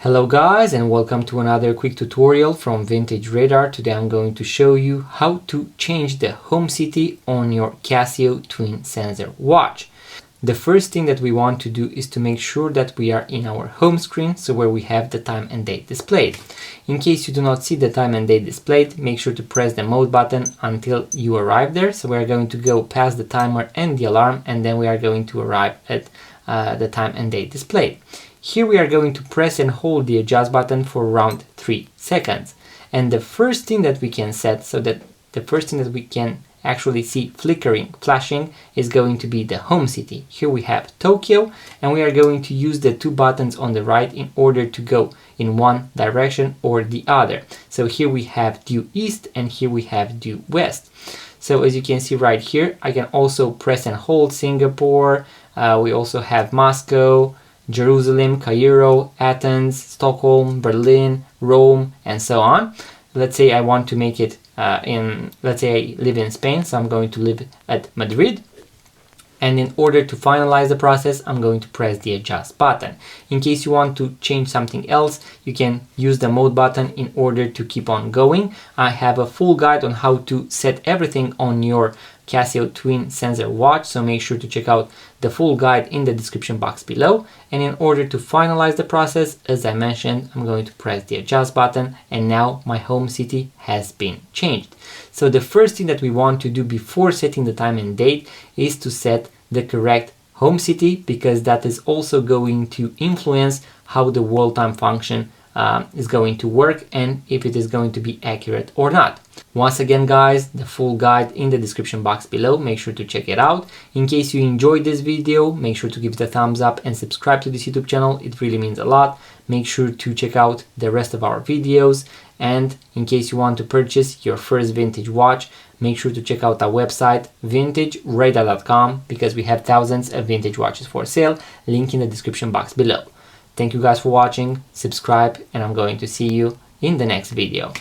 Hello guys, and welcome to another quick tutorial from Vintage Radar. Today I'm going to show you how to change the home city on your Casio Twin Sensor watch. The first thing that we want to do is to make sure that we are in our home screen, so where we have the time and date displayed. In case you do not see the time and date displayed, make sure to press the mode button until you arrive there. So we are going to go past the timer and the alarm, and then we are going to arrive at the time and date displayed. Here we are going to press and hold the adjust button for around 3 seconds. And the first thing that we can set, so that the first thing that we can actually see flickering, flashing, is going to be the home city. Here we have Tokyo, and we are going to use the two buttons on the right in order to go in one direction or the other. So here we have due east and here we have due west. So as you can see right here, I can also press and hold Singapore. We also have Moscow, Jerusalem, Cairo, Athens, Stockholm, Berlin, Rome, and so on. Let's say I want to make it let's say I live in Spain, so I'm going to live at Madrid. And in order to finalize the process, I'm going to press the adjust button. In case you want to change something else, you can use the mode button in order to keep on going. I have a full guide on how to set everything on your Casio Twin Sensor watch, so make sure to check out the full guide in the description box below. And in order to finalize the process, as I mentioned, I'm going to press the adjust button, and now my home city has been changed. So the first thing that we want to do before setting the time and date is to set the correct home city, because that is also going to influence how the world time function is going to work and if it is going to be accurate or not. Once again guys, the full guide in the description box below, make sure to check it out. In case you enjoyed this video, make sure to give it a thumbs up and subscribe to this YouTube channel, it really means a lot. Make sure to check out the rest of our videos, and in case you want to purchase your first vintage watch, make sure to check out our website vintageradar.com, because we have thousands of vintage watches for sale, link in the description box below. Thank you guys for watching, subscribe, and I'm going to see you in the next video.